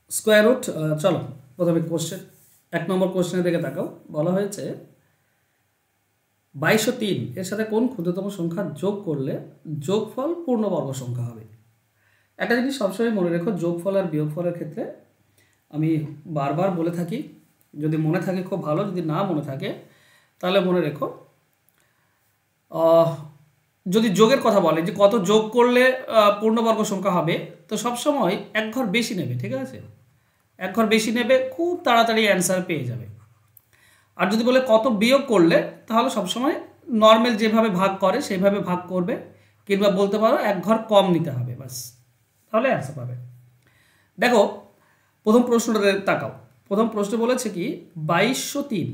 Square root. চলো প্রথমে question, 1 নম্বর কোশ্চেনের দিকে তাকাও। বলা হয়েছে 2203 এর সাথে কোন ক্ষুদ্রতম সংখ্যা যোগ করলে যোগফল পূর্ণবর্গ সংখ্যা হবে। একটা জিনিস সবসময় মনে রেখো, যোগফল আর বিয়োগফলের ক্ষেত্রে আমি বারবার বলে থাকি, যদি মনে থাকে খুব ভালো, যদি না মনে থাকে তাহলে মনে রেখো, যদি যোগের কথা বলে যে কত যোগ করলে পূর্ণবর্গ সংখ্যা হবে, তো সবসময় এক ঘর বেশি নেবে, ঠিক আছে? এক ঘর বেশি নেবে, খুব তাড়াতাড়ি অ্যান্সার পেয়ে যাবে। আর যদি বলে কত বিয়োগ করলে, তাহলে সবসময় নর্মাল যেভাবে ভাগ করে সেইভাবে ভাগ করবে, কিংবা বলতে পারো এক ঘর কম নিতে হবে, বাস, তাহলে অ্যান্সার পাবে। দেখো প্রথম প্রশ্নটা তাকাও। প্রথম প্রশ্ন বলেছে কি 2203।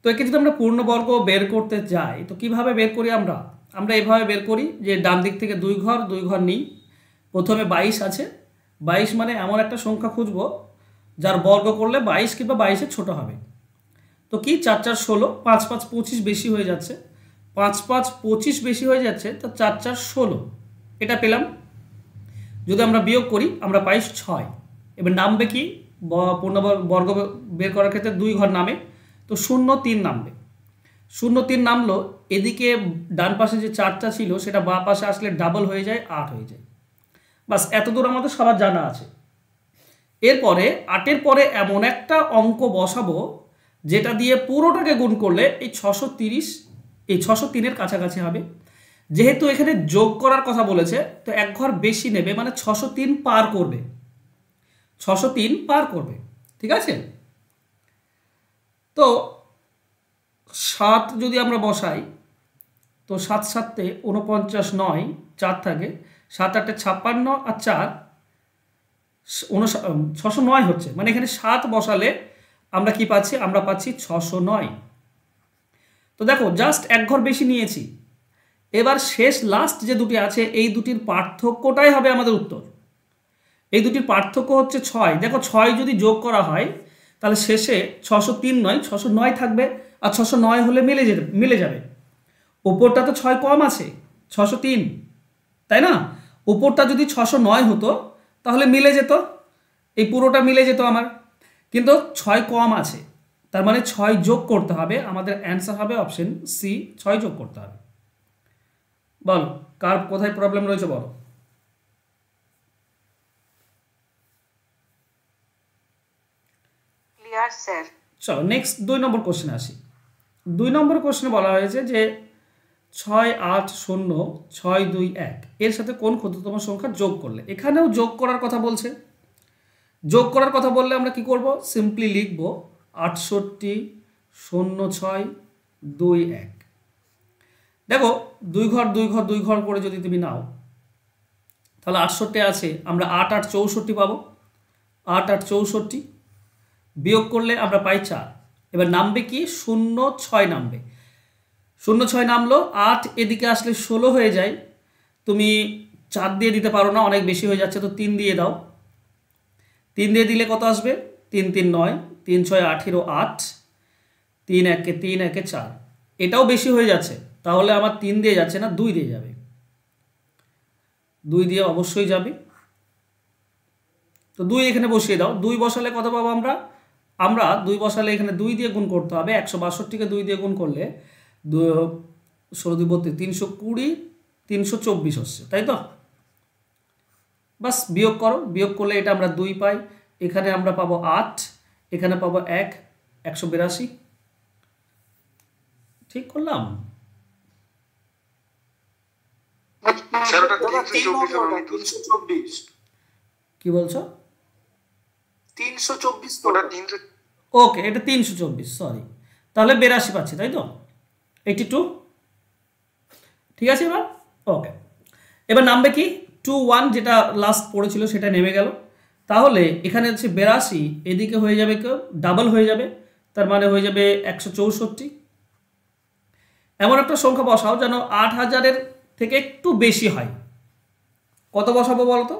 তো একে যদি আমরা পূর্ণবর্গ বের করতে যাই, তো কিভাবে বের করি আমরা? আমরা এভাবে বের করি যে ডান দিক থেকে দুই ঘর নিই। প্রথমে 22 আছে, 22 মানে এমন একটা সংখ্যা খুঁজবো যার বর্গ করলে 22 কিংবা 22-এর ছোট হবে। তো কি 4 4 16, 5 5 25 বেশি হয়ে যাচ্ছে, 5 5 25 বেশি হয়ে যাচ্ছে, তো 4 4 16 এটা পেলাম। যদি আমরা বিয়োগ করি আমরা পাই 6। এবার নামবে কি পূর্ণবর্গ বের করার ক্ষেত্রে 2 ঘর নামে, তো 0 3 নামবে। 0 3 নামলো, এদিকে ডান পাশে যে 4টা ছিল সেটা বাঁ পাশে আসলে ডাবল হয়ে যায়, 8 হয়ে যায়। বাস, এতদূর আমাদের সবার জানা আছে। এরপরে 8-এর পরে এমন একটা অঙ্ক বসাবো যেটা দিয়ে পুরোটাকে গুণ করলে এই 630, এই 603-এর কাছাকাছি হবে। যেহেতু এখানে যোগ করার কথা বলেছে, তো এক ঘর বেশি নেবে, মানে 603 পার করবে, 603 পার করবে, ঠিক আছে? তো 7 যদি আমরা বসাই, তো 7 7-তে 49, 9 4 থাকে, 7 8-এ 56 আর 4 609 হচ্ছে। মানে এখানে 7 বসালে আমরা কি পাচ্ছি? আমরা পাচ্ছি 609। তো দেখো জাস্ট এক ঘর বেশি নিয়েছি। এবার শেষ লাস্ট যে দুটি আছে, এই দুটির পার্থক্যটাই হবে আমাদের উত্তর। এই দুটির পার্থক্য হচ্ছে 6। দেখো 6 যদি যোগ করা হয় তাহলে শেষে 603 নয় 609 থাকবে, আর 609 হলে মিলে যাবে। উপরটা তো 6 কম আছে, 603, তাই না? উপরটা যদি 609 হতো তাহলে মিলে যেত, এই পুরোটা মিলে যেত আমার। কিন্তু 6 কম আছে, তার মানে 6 যোগ করতে হবে। আমাদের অ্যান্সার হবে অপশন সি, 6 যোগ করতে হবে। বল কার কোথায় প্রবলেম রয়েছে বলো। Clear sir. চলো নেক্সট 2 নম্বর কোশ্চেনে আসি। 2 নম্বর কোশ্চেনে বলা হয়েছে যে 6 8 0 6 2 1 এর সাথে কোন ক্ষুদ্রতম সংখ্যা যোগ করলে। এখানেও যোগ করার কথা বলছে। যোগ করার কথা বললে আমরা কি করব? সিম্পলি লিখব 68 06 2 1। দেখো 2 ঘর 2 ঘর 2 ঘর করে যদি তুমি নাও, তাহলে 68 আছে, আমরা 8 8 64 পাবো। 8 8 64 বিয়োগ করলে আমরা পাই 4। এবার নামবে কি? 0 6 নামবে। 0 6 নামলো, 8 এদিকে আসলে 16 হয়ে যায়। তুমি 4 দিয়ে দিতে পারো না, অনেক বেশি হয়ে যাচ্ছে, তো 3 দিয়ে দাও। 3 দিয়ে দিলে কত আসবে? 3 3 9, 3 6 18 8, 3 1 3 1 4। এটাও বেশি হয়ে যাচ্ছে, তাহলে আমার 3 দিয়ে যাচ্ছে না, 2 দিয়ে যাবে। 2 দিয়ে অবশ্যই যাবে, তো 2 এখানে বসিয়ে দাও। 2 বসালে কত পাবো আমরা? আমরা 2 বসালে এখানে 2 দিয়ে গুণ করতে হবে। 162-কে 2 দিয়ে গুণ করলে 16 2 32, 320 324 হচ্ছে, তাই তো? বাস বিয়োগ করো, বিয়োগ করলে এটা আমরা 2 পাই, এখানে আমরা পাবো 8, এখানে পাবো 1, 182। ঠিক করলাম? কি বলছো? 324। ওকে, এটা 324, সরি। তাহলে 82 পাচ্ছি, তাই তো? 82, ঠিক আছে। এবার ওকে, এবার নামবে কি? 2 1 যেটা লাস্ট পড়েছিল সেটা নেমে গেল। তাহলে এখানে হচ্ছে 82, এদিকে হয়ে যাবে কেউ ডাবল হয়ে যাবে, তার মানে হয়ে যাবে 164। এমন একটা সংখ্যা বসাও যেন 8000-এর থেকে একটু বেশি হয়। কত বসাবো বলো তো?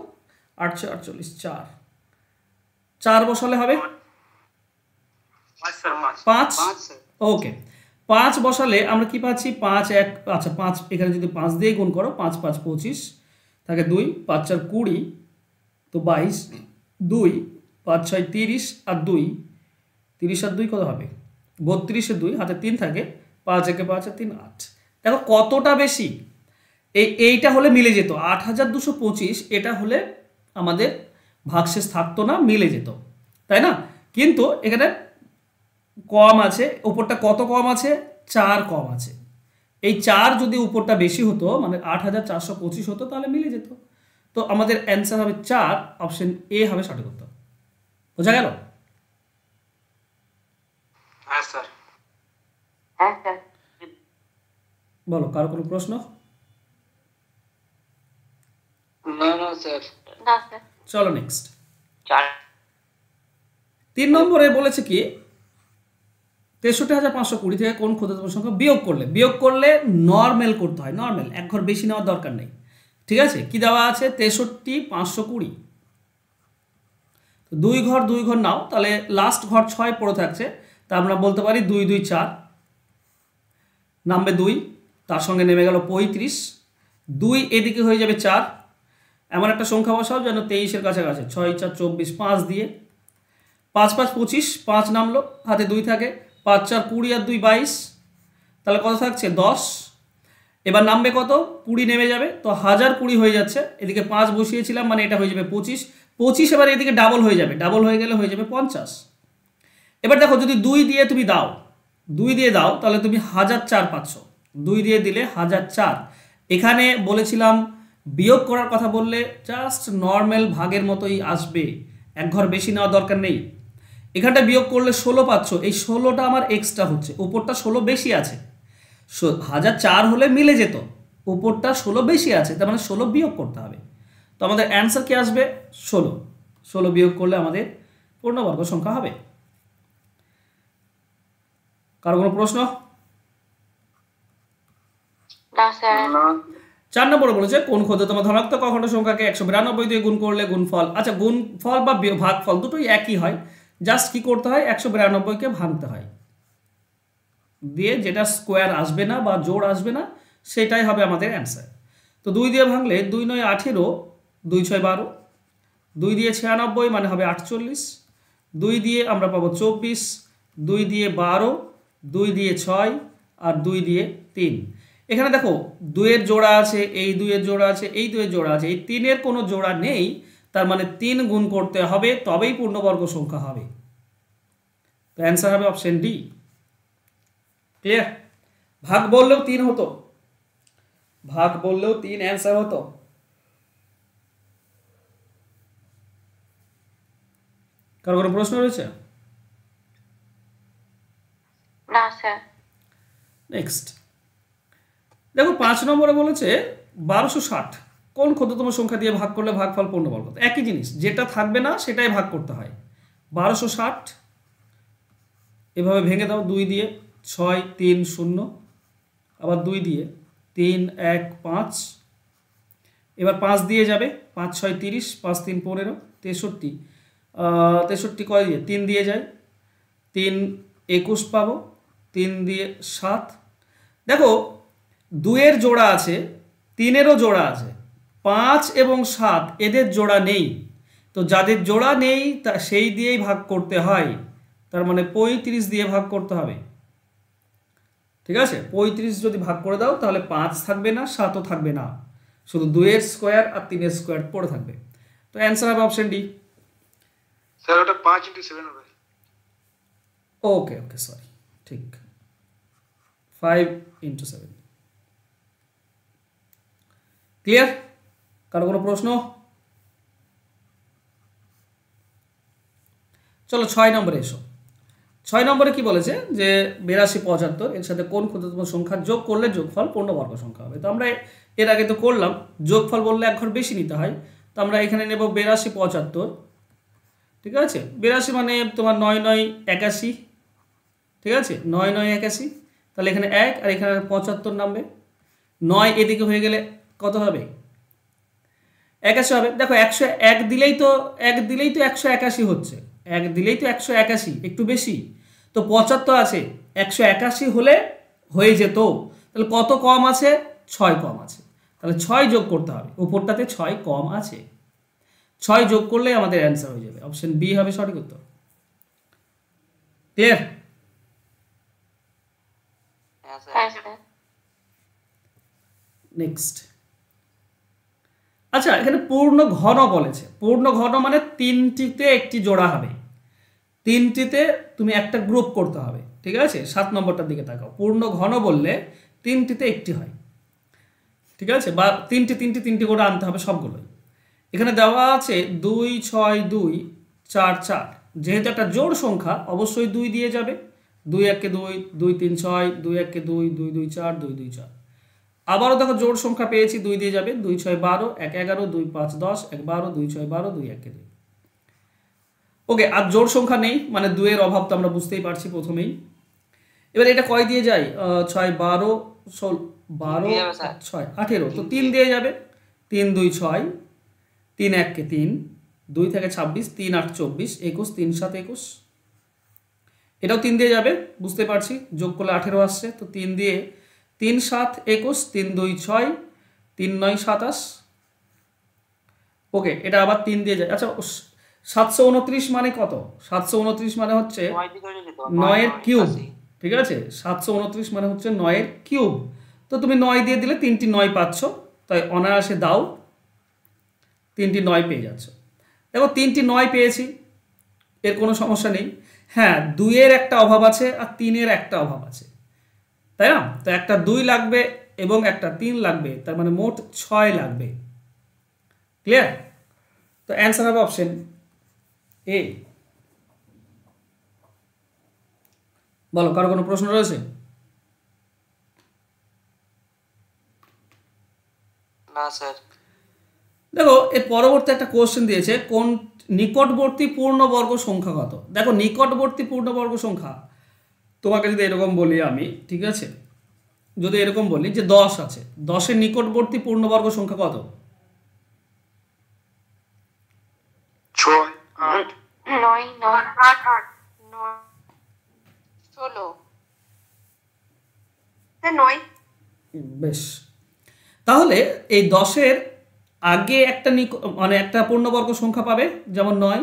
848 4, 4 বসালে হবে 5। ওকে, 5 বসালে আমরা কি পাচ্ছি? 5 1, আচ্ছা 5 এখানে যদি 5 দিয়ে গুণ করো, 5 5 25 থাকে 2, 5 4 20, তো 22, 2, 5 6 30 আর 2, 30 আর 2 কত হবে? 32 এ 2 হাতে 3 থাকে, 5 একে 5 আর 3 8। দেখো কতটা বেশি। এইটা হলে মিলে যেত 8225, এটা হলে আমাদের ভাগশেষ থাকতো না, মিলে যেত, তাই না? কিন্তু এখানে কম আছে, উপরটা কত কম আছে? 4 কম আছে। এই 4 যদি উপরটা বেশি হতো, মানে 8425 হতো, তাহলে মিলে যেত। তো আমাদের অ্যান্সার হবে 4, অপশন এ হবে সঠিক উত্তর। বোঝা গেল? হ্যাঁ স্যার। বলো, কারো কোনো প্রশ্ন? না স্যার। চলো নেক্সট। 3 নম্বরে বলেছে কি 63,520 থেকে কোন ক্ষুদ্রতম সংখ্যা বিয়োগ করলে নর্মাল করতে হয়। নর্মাল, এক ঘর বেশি নেওয়ার দরকার নেই। ঠিক আছে, কি দেওয়া আছে? 63,520। তো 2 ঘর নাও, তাহলে লাস্ট ঘর 6 পড়ে থাকছে, তা আমরা বলতে পারি 2 2 4, নামবে 2, তার সঙ্গে নেমে গেল 35, 2 এদিকে হয়ে যাবে 4। এমন একটা সংখ্যা বসাও যেন 23-এর কাছাকাছি, 6 4 24, 5 দিয়ে 5 5 25, 5 নামলো, হাতে 2 থাকে, 5 4 20 আর 2 22, তাহলে কত থাকছে? 10। এবার নামবে কত? 20 নেমে যাবে, তো 1020 হয়ে যাচ্ছে। এদিকে 5 বসিয়েছিলাম, মানে এটা হয়ে যাবে 25, 25 এবার এদিকে ডাবল হয়ে যাবে, ডাবল হয়ে গেলে হয়ে যাবে 50। এবার দেখো যদি 2 দিয়ে তুমি দাও, 2 দিয়ে দাও, তাহলে তুমি 1004 পাচ্ছ। 2 দিয়ে দিলে 1004। এখানে বলেছিলাম বিয়োগ করার কথা বললে জাস্ট নর্মাল ভাগের মতোই আসবে, এক ঘর বেশি নেওয়ার দরকার নেই। এখানটা বিয়োগ করলে 16 পাচ্ছ, এই 16টা আমার এক্সট্রা হচ্ছে, উপরটা 16 বেশি আছে। 1004 হলে মিলে যেত, উপরটা 16 বেশি আছে, তার মানে 16 বিয়োগ করতে হবে। তো আমাদের অ্যান্সার কি আসবে? 16। 16 বিয়োগ করলে আমাদের পূর্ণবর্গ সংখ্যা হবে। কারো কোনো প্রশ্ন? 4 নম্বরে বলেছে কোন ক্ষুদ্রতম ধনাত্মক অখণ্ড সংখ্যাকে 192 দিয়ে গুণ করলে গুণফল। আচ্ছা, গুণফল বা ভাগফল দুটোই একই হয়, জাস্ট কি করতে হয়? 192কে ভাঙতে হয়, দিয়ে যেটা স্কোয়ার আসবে না বা জোড় আসবে না সেটাই হবে আমাদের অ্যান্সার। তো 2 দিয়ে ভাঙলে 2 9 18, 2 6 12, 2 দিয়ে 96 মানে হবে 48, 2 দিয়ে আমরা পাবো 24, 2 দিয়ে 12, 2 দিয়ে 6 আর 2 দিয়ে 3। এখানে দেখো 2 এর জোড়া আছে, এই 2 এর জোড়া আছে, এই 2 এর জোড়া আছে, এই 3 এর কোনো জোড়া নেই, তার মানে 3 গুণ করতে হবে, তবেই পূর্ণবর্গ সংখ্যা হবে। তো অ্যান্সার হবে অপশন ডি। ক্লিয়ার? ভাগ বললেও 3 হতো, ভাগ বললেও 3 অ্যান্সার হতো। কারো কোনো প্রশ্ন রয়েছে? না স্যার। নেক্সট দেখো 5 নম্বরে বলেছে 1260 কোন ক্ষুদ্রতম সংখ্যা দিয়ে ভাগ করলে ভাগফল পূর্ণবর্গ। একই জিনিস, যেটা থাকবে না সেটাই ভাগ করতে হয়। 1260 এভাবে ভেঙে দাও, 2 দিয়ে 6 3 0, আবার 2 দিয়ে 3 1 5, এবার 5 দিয়ে যাবে, 5 6 30, 5 3 15, 63, 63 কয় দিয়ে? 3 দিয়ে যায়, 3 21 পাবো, 3 দিয়ে 7। দেখো 2 এর জোড়া আছে, 3 এরও জোড়া আছে, 5 এবং 7 এদের জোড়া নেই। তো যাদের জোড়া নেই তা সেই দিয়েই ভাগ করতে হয়, তার মানে 35 দিয়ে ভাগ করতে হবে। ঠিক আছে, 35 যদি ভাগ করে দাও তাহলে 5 থাকবে না, 7ও থাকবে না, শুধু 2 এর স্কোয়ার আর 3 এর স্কোয়ার পড়ে থাকবে। তো অ্যান্সার হবে অপশন ডি। স্যার ওটা 5 × 7 হবে। ওকে ওকে, সরি, ঠিক, 5 × 7। ক্লিয়ার? কারো কোনো প্রশ্ন? চলো 6 নম্বরে এসো। 6 নম্বরে কি বলেছে যে 82 75 এর সাথে কোন ক্ষুদ্রতম সংখ্যা যোগ করলে যোগফল পূর্ণবর্গ সংখ্যা হবে। তো আমরা এর আগে তো করলাম, যোগফল বললে এক ঘর বেশি নিতে হয়, তো আমরা এখানে নেব 82 75। ঠিক আছে, 82 মানে তোমার 9 9 81, ঠিক আছে, 9 9 81, তাহলে এখানে 1 আর এখানে 75 নামবে, 9 এদিকে হয়ে গেলে কত হবে? 81 হবে। দেখো 101 দিলেই তো 181 হচ্ছে, 1 দিলেই তো 181, একটু বেশি, তো 75 আছে, 181 হলে হয়ে যেত, তাহলে কত কম আছে? 6 কম আছে, তাহলে 6 যোগ করতে হবে, উপরটাতে 6 কম আছে। 6 যোগ করলেই আমাদের অ্যান্সার হয়ে যাবে। অপশন বি হবে সঠিক উত্তর। ক্লিয়ার? হ্যাঁ স্যার। নেক্সট। আচ্ছা, এখানে পূর্ণ ঘন বলেছে। পূর্ণ ঘন মানে 3টিতে একটি জোড়া হবে, 3টিতে তুমি একটা গ্রুপ করতে হবে। ঠিক আছে, 7 নম্বরটার দিকে তাকাও। পূর্ণ ঘন বললে 3টিতে একটি হয়। ঠিক আছে, বা 3টি করে আনতে হবে সবগুলোই। এখানে দেওয়া আছে 2 6 2 4 4। যেহেতু একটা জোড় সংখ্যা, অবশ্যই 2 দিয়ে যাবে। 2 1 2 2 3 6, 2 1 2 2 2 4, 2 2 4। আবারও দেখো জোড় সংখ্যা পেয়েছি, 2 দিয়ে যাবে। 2 6 12, 1 11, 2 5 10, 1 12, 2 6 12, 2 1 2। ওকে, আর জোড় সংখ্যা নেই, মানে 2 এর অভাব তো আমরা বুঝতেই পারছি প্রথমেই। এবার এটা কয় দিয়ে যায়? 6 12 12 6 18, তো 3 দিয়ে যাবে। 3 2 6, 3 1 3, 2 থেকে 26, 3 8 24, 21, 3 7 21। এটাও 3 দিয়ে যাবে, বুঝতে পারছি। যোগ করলে 18 আসছে, তো 3 দিয়ে 3 7 21, 3 2 6, 3 9 27। ওকে, এটা আবার 3 দিয়ে যায়। আচ্ছা, 729 মানে কত? 729 মানে হচ্ছে 9 এর কিউব। ঠিক আছে, 729 মানে হচ্ছে 9 এর কিউব। তো তুমি 9 দিয়ে দিলে 3টি 9 পাচ্ছ, তাই অনায়াসে দাও, 3টি 9 পেয়ে যাচ্ছ। দেখো 3টি 9 পেয়েছি, এর কোনো সমস্যা নেই। হ্যাঁ, 2 এর একটা অভাব আছে আর 3 এর একটা অভাব আছে, তাই না? তো একটা 2 লাগবে এবং একটা 3 লাগবে, তার মানে মোট 6 লাগবে। ক্লিয়ার? তো অ্যান্সার হবে অপশন এ। বলো, কারো কোনো প্রশ্ন রয়েছে? না স্যার। দেখো, এর পরবর্তী একটা কোশ্চেন দিয়েছে, কোন নিকটবর্তী পূর্ণবর্গ সংখ্যা কত? দেখো, নিকটবর্তী পূর্ণবর্গ সংখ্যা তোমাকে যদি এরকম বলি আমি, ঠিক আছে, যদি এরকম বলি যে 10 আছে, 10-এর নিকটবর্তী পূর্ণবর্গ সংখ্যা কত? 6 8 9 9 8 8 9 16 9। বেশ, তাহলে এই 10-এর আগে একটা মানে একটা পূর্ণবর্গ সংখ্যা পাবে যেমন 9,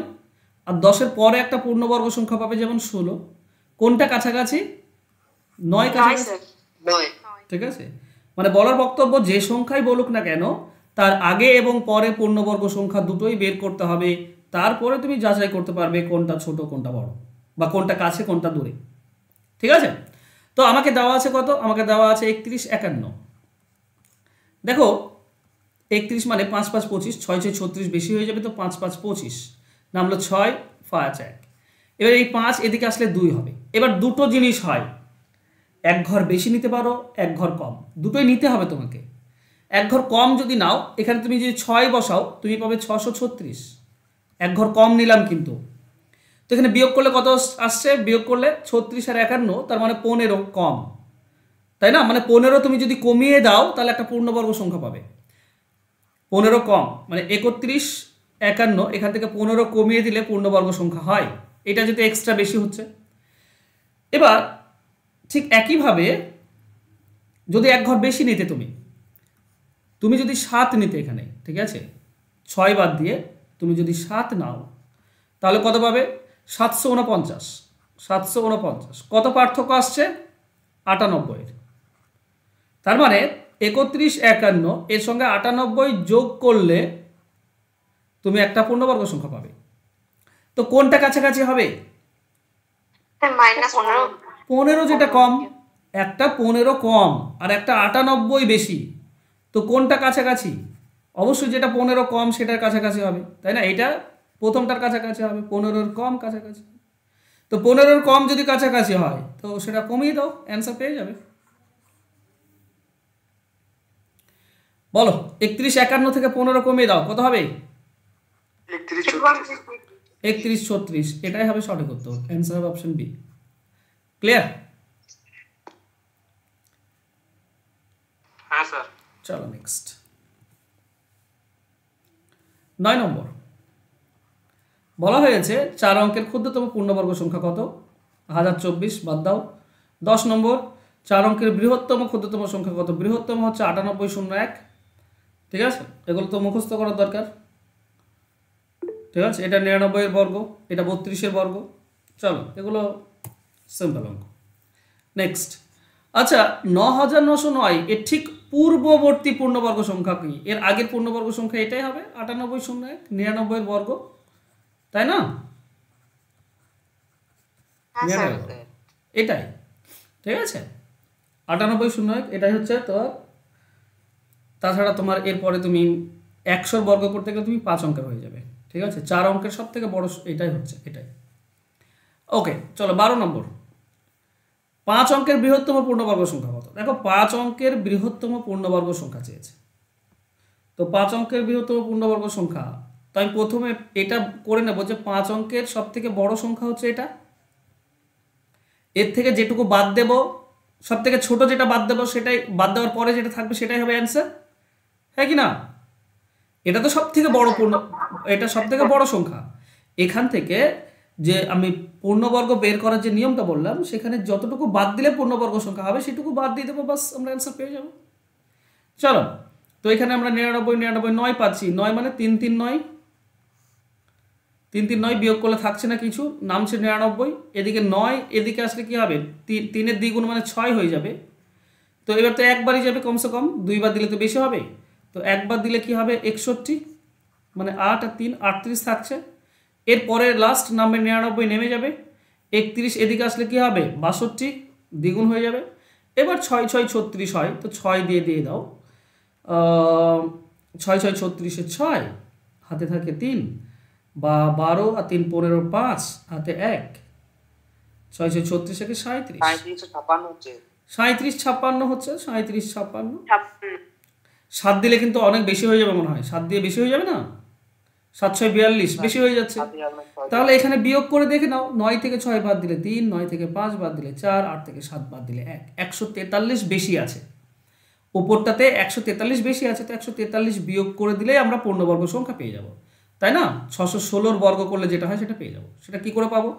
আর 10-এর পরে একটা পূর্ণবর্গ সংখ্যা পাবে যেমন 16। কোনটা কাছাকাছি? 9 কাছাকাছি। 9। ঠিক আছে, মানে বলার বক্তব্য, যে সংখ্যাই বলুক না কেন, তার আগে এবং পরে পূর্ণবর্গ সংখ্যা দুটোই বের করতে হবে। তারপরে তুমি যাচাই করতে পারবে কোনটা ছোট কোনটা বড়, বা কোনটা কাছে কোনটা দূরে। ঠিক আছে, তো আমাকে দেওয়া আছে কত? আমাকে দেওয়া আছে 31 51। দেখো, 31 মানে 5 5 25, 6 6 36, বেশি হয়ে যাবে, তো 5 5 25, নামলো 6 5 1। এবার এই 5 এদিকে আসলে 2 হবে। এবার দুটো জিনিস হয়, এক ঘর বেশি নিতে পারো, এক ঘর কম, দুটোই নিতে হবে তোমাকে। এক ঘর কম যদি নাও, এখানে তুমি যদি 6 বসাও, তুমি পাবে 636। এক ঘর কম নিলাম কিন্তু। তো এখানে বিয়োগ করলে কত আসছে? বিয়োগ করলে 36 আর 51, তার মানে 15 কম, তাই না? মানে 15 তুমি যদি কমিয়ে দাও, তাহলে একটা পূর্ণবর্গ সংখ্যা পাবে। 15 কম মানে 31 51, এখান থেকে 15 কমিয়ে দিলে পূর্ণবর্গ সংখ্যা হয়। এটা যেহেতু এক্সট্রা বেশি হচ্ছে। এবার ঠিক একইভাবে যদি এক ঘর বেশি নিতে, তুমি যদি 7 নিতে এখানে, ঠিক আছে, 6 বাদ দিয়ে তুমি যদি 7 নাও, তাহলে কত পাবে? 749। 749 কত পার্থক্য আসছে? 98। তার মানে 31 51 এর সঙ্গে 98 যোগ করলে তুমি একটা পূর্ণবর্গ সংখ্যা পাবে। তো কোনটা কাছাকাছি হবে? -15 যেটা কম। একটা 15 কম আর একটা 98 বেশি, তো কোনটা কাছাকাছি? অবশ্যই যেটা 15 কম সেটার কাছাকাছি হবে, তাই না? এটা প্রথমটার কাছাকাছি হবে, 15-এর কম কাছাকাছি। তো 15-এর কম যদি কাছাকাছি হয়, তো সেটা কমিয়ে দাও, অ্যান্সার পেয়ে যাবে। বলো, 31 51 থেকে 15 কমিয়ে দাও, কত হবে? 31 36। এটাই হবে সঠিক উত্তর, অ্যান্সার হবে অপশন বি। ক্লিয়ার? হ্যাঁ স্যার। চলো নেক্সট। 9 নম্বর বলা হয়েছে 4 অঙ্কের ক্ষুদ্রতম পূর্ণবর্গ সংখ্যা কত? 1024, বাদ দাও। 10 নম্বর, 4 অঙ্কের বৃহত্তম ক্ষুদ্রতম সংখ্যা কত? বৃহত্তম হচ্ছে 9801। ঠিক আছে, এগুলো তো মুখস্থ করার দরকার। ঠিক আছে, এটা 99 এর বর্গ, এটা 32 এর বর্গ। চলো এগুলো সিম্পল অঙ্ক। নেক্সট, আচ্ছা 9909 এর ঠিক পূর্ববর্তী পূর্ণবর্গ সংখ্যা কি? এর আগের পূর্ণবর্গ সংখ্যা এটাই হবে 9801, 99 এর বর্গ, তাই না? হ্যাঁ স্যার। এটাই, ঠিক আছে, 9801 এটাই হচ্ছে তোমার। তাছাড়া তোমার এরপরে তুমি 100 বর্গ করতে গেলে তুমি 5 অঙ্কের হয়ে যাবে, ঠিক আছে। 4 অঙ্কের সব থেকে বড় এটাই হচ্ছে, এটাই। ওকে, চলো 12 নম্বর, 5 অঙ্কের বৃহত্তম পূর্ণবর্গ সংখ্যা কত? দেখো 5 অঙ্কের বৃহত্তম পূর্ণবর্গ সংখ্যা চেয়েছে। তো 5 অঙ্কের বৃহত্তম পূর্ণবর্গ সংখ্যা, তো আমি প্রথমে এটা করে নেব যে 5 অঙ্কের সব থেকে বড় সংখ্যা হচ্ছে এটা, এর থেকে যেটুকু বাদ দেব, সব থেকে ছোট যেটা বাদ দেবো সেটাই, বাদ দেওয়ার পরে যেটা থাকবে সেটাই হবে অ্যান্সার, হ্যাঁ কি না? এটা তো সব থেকে বড় এটা সব থেকে বড় সংখ্যা। এখান থেকে যে আমি পূর্ণবর্গ বের করার যে নিয়মটা বললাম, সেখানে যতটুকু বাদ দিলে পূর্ণবর্গ সংখ্যা হবে সেটুকু বাদ দিয়ে দেবো, বাস আমরা অ্যান্সার পেয়ে যাবো। চলো, তো এখানে আমরা 99 পাচ্ছি, 9 মানে 3 3 9, 3 3 9 বিয়োগ করলে থাকছে না কিছু, নামছে 99। এদিকে 9 এদিকে আসলে কি হবে, 3-এর দ্বিগুণ মানে 6 হয়ে যাবে। তো এবার তো একবারই যাবে কমসে কম, 2বার দিলে তো বেশি হবে। তো একবার দিলে কি হবে 61, মানে 8 আর 3 38 থাকছে। এরপরে লাস্ট নামবে 99, নেমে যাবে 31, এদিকে আসলে কি হবে 62, দ্বিগুণ হয়ে যাবে। এবার 6 6 36 হয়, তো 6 দিয়ে দাও, 6 6 36 6, হাতে থাকে 3, বা 12 আর 3 15 5, হাতে 1, 6 6 36 থেকে 37, 3756 হচ্ছে, 37 56 হচ্ছে, 37 56। 7 দিলে কিন্তু অনেক বেশি হয়ে যাবে মনে হয়, 7 দিয়ে বেশি হয়ে যাবে না, 7 6 42, বেশি হয়ে যাচ্ছে। তাহলে এখানে বিয়োগ করে দেখে নাও, 9 থেকে 6 বাদ দিলে 3, 9 থেকে 5 বাদ দিলে 4, 8 থেকে 7 বাদ দিলে 1, 143 বেশি আছে উপরটাতে, 143 বেশি আছে। তো 143 বিয়োগ করে দিলেই আমরা পূর্ণবর্গ সংখ্যা পেয়ে যাব, তাই না? 616 বর্গ করলে যেটা হয় সেটা পেয়ে যাব। সেটা কি করে পাবো?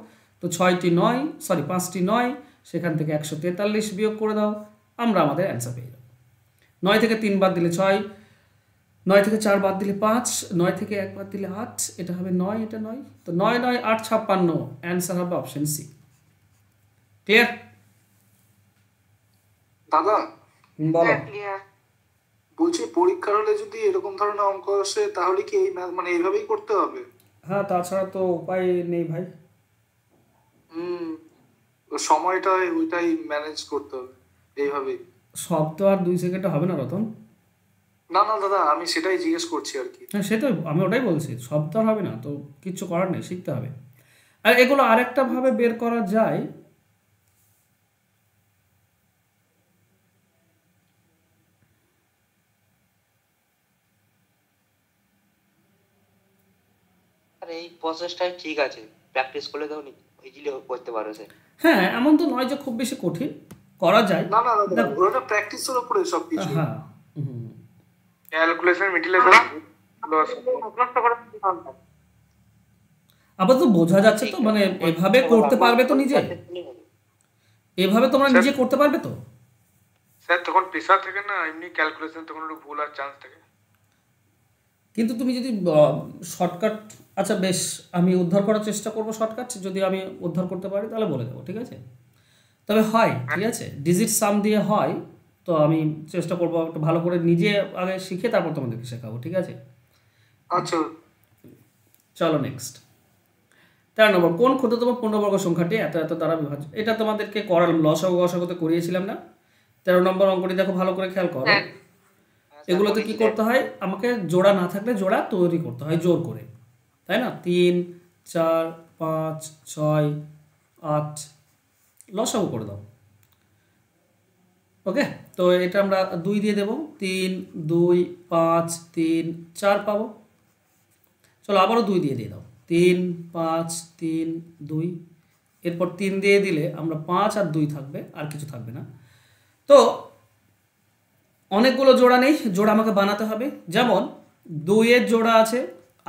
তো 5টি 9, সেখান থেকে 143 বিয়োগ করে দাও, আমরা আমাদের অ্যান্সার পেয়ে যাব। 9 থেকে 3 বাদ দিলে 6, 9 থেকে 4 বাদ দিলে 5, 9 থেকে 1 বাদ দিলে 8, এটা হবে 9, এটা 9। তো 9 9 8 56, অ্যান্সার হবে অপশন সি। ক্লিয়ার? দাদা বলো। বলছি, পরীক্ষার হলে যদি এরকম ধরনের অঙ্ক আসে তাহলে কি এই মানে এইভাবেই করতে হবে? হ্যাঁ, তাছাড়া তো উপায় নেই ভাই। সময়টা ওইটাই ম্যানেজ করতে হবে এইভাবেই। সব তো আর 2 সেকেন্ডে হবে না রতন। না না দাদা, আমি সেটাই জিজ্ঞেস করছি আর কি। হ্যাঁ, সে তো আমি ওটাই বলছি, সব তো আর হবে না, তো কিচ্ছু করার নেই, শিখতে হবে। আর এগুলো আরেকটা ভাবে বের করা যায়, আর এই প্রসেসটাই ঠিক আছে, প্র্যাকটিস করলে তো ইজিলি করতে পারো স্যার। হ্যাঁ, এমন তো নয় যে খুব বেশি কঠিন, করা যায়। না না দাদা, ওটা প্র্যাকটিসের উপরে সবকিছু। হ্যাঁ, ক্যালকুলেশন মিডিলেশন আপাতত বোঝা যাচ্ছে তো, মানে এভাবে করতে পারবে তো নিজে, এভাবে তোমরা নিজে করতে পারবে তো? স্যার তখন প্রেসার থাকে না, এমনি ক্যালকুলেশন তখন একটু ভুল আর চান্স থাকে। কিন্তু তুমি যদি শর্টকাট, আচ্ছা বেশ, আমি উদ্ধার করার চেষ্টা করব শর্টকাট, যদি আমি উদ্ধার করতে পারি তাহলে বলে দেবো, ঠিক আছে? তবে হয়, ঠিক আছে, ডিজিট সাম দিয়ে হয়, তো আমি চেষ্টা করবো একটু ভালো করে নিজে আগে শিখে তারপর তোমাদেরকে শেখাবো, ঠিক আছে? আচ্ছা চলো নেক্সট, 13 নম্বর, কোন ক্ষুদ্রতম পূর্ণবর্গ সংখ্যাটি এত এত দ্বারা বিভাজ্য? এটা তোমাদেরকে করালাম, লসাগু গসাগুতে করিয়েছিলাম না? 13 নম্বর অঙ্কটি দেখো, ভালো করে খেয়াল করো। এগুলোতে কি করতে হয়, আমাকে জোড়া না থাকলে জোড়া তৈরি করতে হয় জোর করে, তাই না? 3 4 5 6 8, লসাগু করে দাও। ওকে, তো এটা আমরা 2 দিয়ে দেবো, 3 2 5 3 4 পাবো। চলো আবারও 2 দিয়ে দাও, 3 5 3 2, এরপর 3 দিয়ে দিলে আমরা 5 আর 2 থাকবে, আর কিছু থাকবে না। তো অনেকগুলো জোড়া নেই, জোড়া আমাকে বানাতে হবে। যেমন 2 এর জোড়া আছে,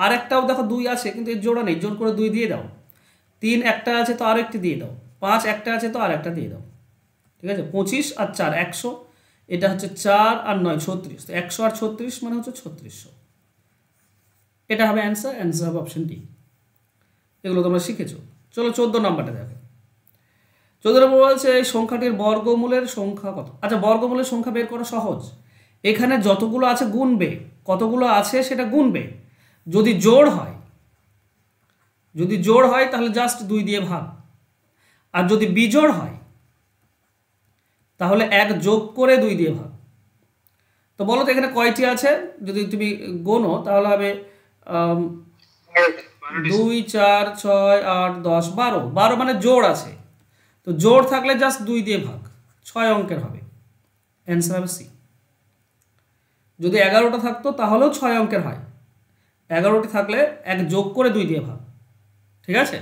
আর একটাও দেখো 2 আছে কিন্তু এর জোড়া নেই, জোর করে 2 দিয়ে দাও। 3 একটা আছে তো আর একটি দিয়ে দাও। 5 একটা আছে তো আর একটা দিয়ে দাও, ঠিক আছে? 25 আর 4 100, এটা হচ্ছে 4 আর 9 36, তো 100 আর 36 মানে হচ্ছে 3600। এটা হবে অ্যান্সার, অ্যান্সার হবে অপশন ডি। এগুলো তোমরা শিখেছো। চলো 14 নাম্বারটা দেখো। 14 নম্বর বলছে এই সংখ্যাটির বর্গমূলের সংখ্যা কত। আচ্ছা, বর্গমূলের সংখ্যা বের করা সহজ। এখানে যতগুলো আছে গুনবে, কতগুলো আছে সেটা গুনবে। যদি জোড় হয় তাহলে জাস্ট 2 দিয়ে ভাগ, আর যদি বিজোড় হয় তাহলে 1 যোগ করে 2 দিয়ে ভাগ। তো বলো তো এখানে কয়টি আছে, যদি তুমি গোনো তাহলে হবে 2 4 6 8 10 12। 12 মানে জোড় আছে, তো জোড় থাকলে জাস্ট 2 দিয়ে ভাগ, 6 অঙ্কের হবে, অ্যান্সার হবে সি। যদি 11টা থাকতো তাহলেও 6 অঙ্কের হয়, 11টি থাকলে 1 যোগ করে 2 দিয়ে ভাগ। ঠিক আছে,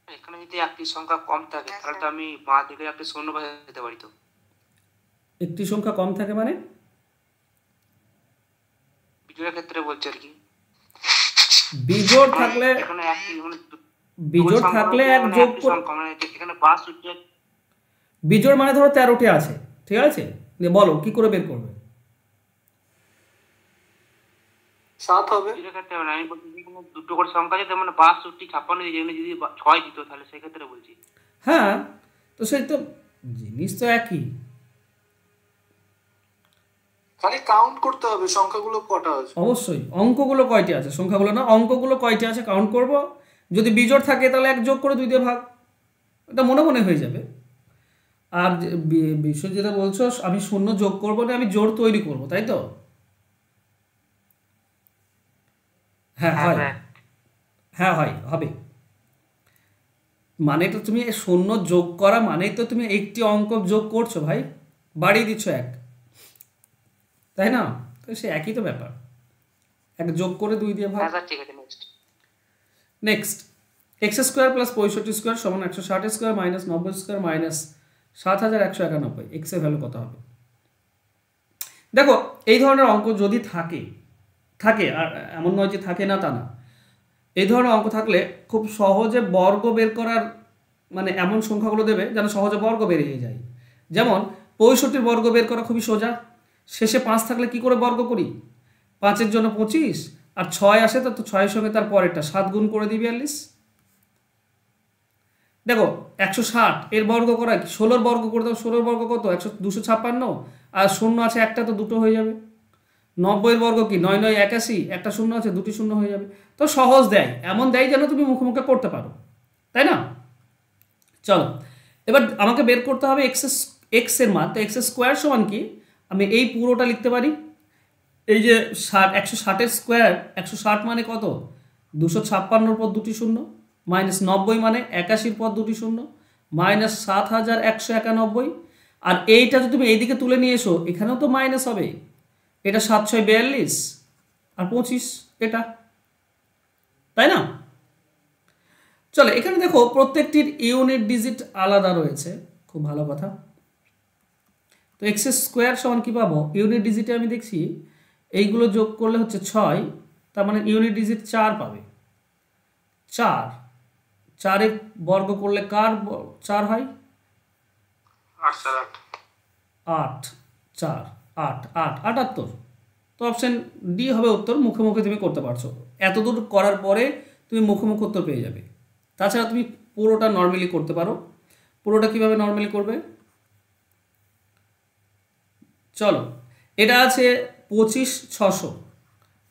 এখানে যদি একটি সংখ্যা কম থাকে তাহলে তো আমি বাঁ দিকে একটি শূন্য বসাতে পারি। তো একটি সংখ্যা কম থাকে মানে বিজোড়ের ক্ষেত্রে বলছি আর কি। বিজোড় থাকলে এখানে একটি মানে বিজোড় থাকলে 1 যোগ করে, মানে এখানে 5 সূত্রে বিজোড় মানে ধরো 13টি আছে, ঠিক আছে, বলো কি করে বের করবে। 7 হবে। বিজোড়ের ক্ষেত্রে মানে আমি বলছি এখানে দুটো করে সংখ্যা আছে, মানে 5 সূত্রটি 56 দিয়ে যেখানে যদি 6 দিত তাহলে সেই ক্ষেত্রে বলছি। হ্যাঁ, তো সেই তো জিনিস তো একই, খালি কাউন্ট করতে হবে সংখ্যাগুলো কটা আছে। অবশ্যই অঙ্কগুলো কয়টি আছে, সংখ্যাগুলো না, অঙ্কগুলো কয়টি আছে কাউন্ট করব। যদি বিজোড় থাকে তাহলে 1 যোগ করে 2 দিয়ে ভাগ, এটা মনে মনে হয়ে যাবে। আর বিষয় যেটা বলছো আমি শূন্য যোগ করবো না, আমি জোড় তৈরি করব, তাই তো? হ্যাঁ হয়, হ্যাঁ হয়, হবে। মানে তো তুমি শূন্য যোগ করা মানেই তো তুমি একটি অঙ্ক যোগ করছো ভাই, বাড়িয়ে দিচ্ছ 1, তাই না? তো সে একই তো ব্যাপার, 1 যোগ করে 2 দিয়ে ভাগ। ঠিক আছে, next, x square plus 65 square সমান 160 square minus 90 square minus 7191। X এর ভ্যালু কত হবে? দেখো এই ধরনের অঙ্ক যদি থাকে, আর এমন নয় যে থাকে না তা না, এই ধরনের অঙ্ক থাকলে খুব সহজে বর্গ বের করার, মানে এমন সংখ্যাগুলো দেবে যেন সহজে বর্গ বেরিয়ে যায়। যেমন 65 বর্গ বের করা খুবই সোজা, শেষে 5 থাকলে কি করে বর্গ করি, 5-এর জন্য 25, আর 6 আসে তো 6-এর সঙ্গে তার পরেরটা 7 গুণ করে দিবি 42। দেখো 160 এর বর্গ করা, 16-র বর্গ করে দাও, 16-র বর্গ কত 256, আর শূন্য আছে একটা, তো দুটো হয়ে যাবে। 90-এর বর্গ কি 9 9 81, একটা শূন্য আছে, দুটি শূন্য হয়ে যাবে। তো সহজ দেয়, এমন দেয় যেন তুমি মুখে মুখে করতে পারো, তাই না? চলো এবার আমাকে বের করতে হবে এক্স এর মান। তো এক্স স্কোয়ার সমান কি, আমি এই পুরোটা লিখতে পারি, এই যে 160-এর স্কোয়ার, 160 মানে কত 256-র পর দুটি শূন্য, মাইনাস 90 মানে 81-র পর দুটি শূন্য, মাইনাস 7191। আর এইটা যদি তুমি এইদিকে তুলে নিয়ে এসো, এখানেও তো মাইনাস হবে, এটা 7 6 42 আর 25 এটা, তাই না? চলো এখানে দেখো প্রত্যেকটির ইউনিট ডিজিট আলাদা রয়েছে, খুব ভালো কথা। তো এক্স স্কোয়ার সমান কি পাবো, ইউনিট ডিজিটে আমি দেখছি এইগুলো যোগ করলে হচ্ছে 6, তার মানে ইউনিট ডিজিট 4 পাবে। 4-এর বর্গ করলে কার 4 হয়, 8 4 8 8 78। তো অপশন ডি হবে উত্তর, মুখে মুখে তুমি করতে পারছো, এতদূর করার পরে তুমি মুখে মুখে উত্তর পেয়ে যাবে। তাছাড়া তুমি পুরোটা নর্মালি করতে পারো। পুরোটা কিভাবে নর্মালি করবে, চলো এটা আছে 25,600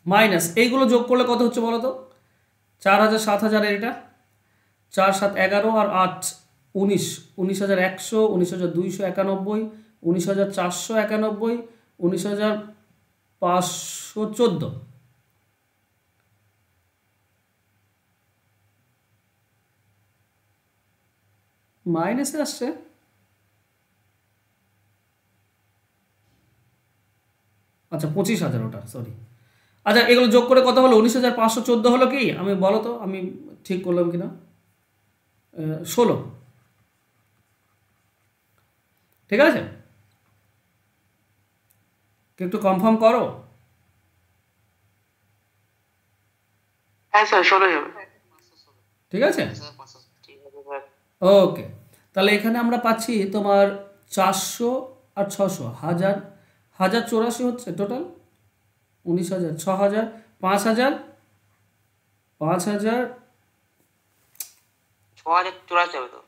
মাইনাস এইগুলো যোগ করলে কত হচ্ছে বলো তো, 4000 7000, এটা 4 7 11 আর 8 19, 19100, 19291, 19491, 19514। মাইনাসে আসছে, আচ্ছা 25,000 ওটা, সরি। আচ্ছা এগুলো যোগ করে কত হলো, 19,514 হলো কি, আমি বলো তো আমি ঠিক করলাম কিনা, 16, ঠিক আছে? একটু কনফার্ম করো। হ্যাঁ স্যার 16 যাবে, ঠিক আছে, ওকে। তাহলে এখানে আমরা পাচ্ছি তোমার 400 আর 600, 1084 হচ্ছে টোটাল, 19,000, 6,000, 5,000, 5000 6084 হবে তো।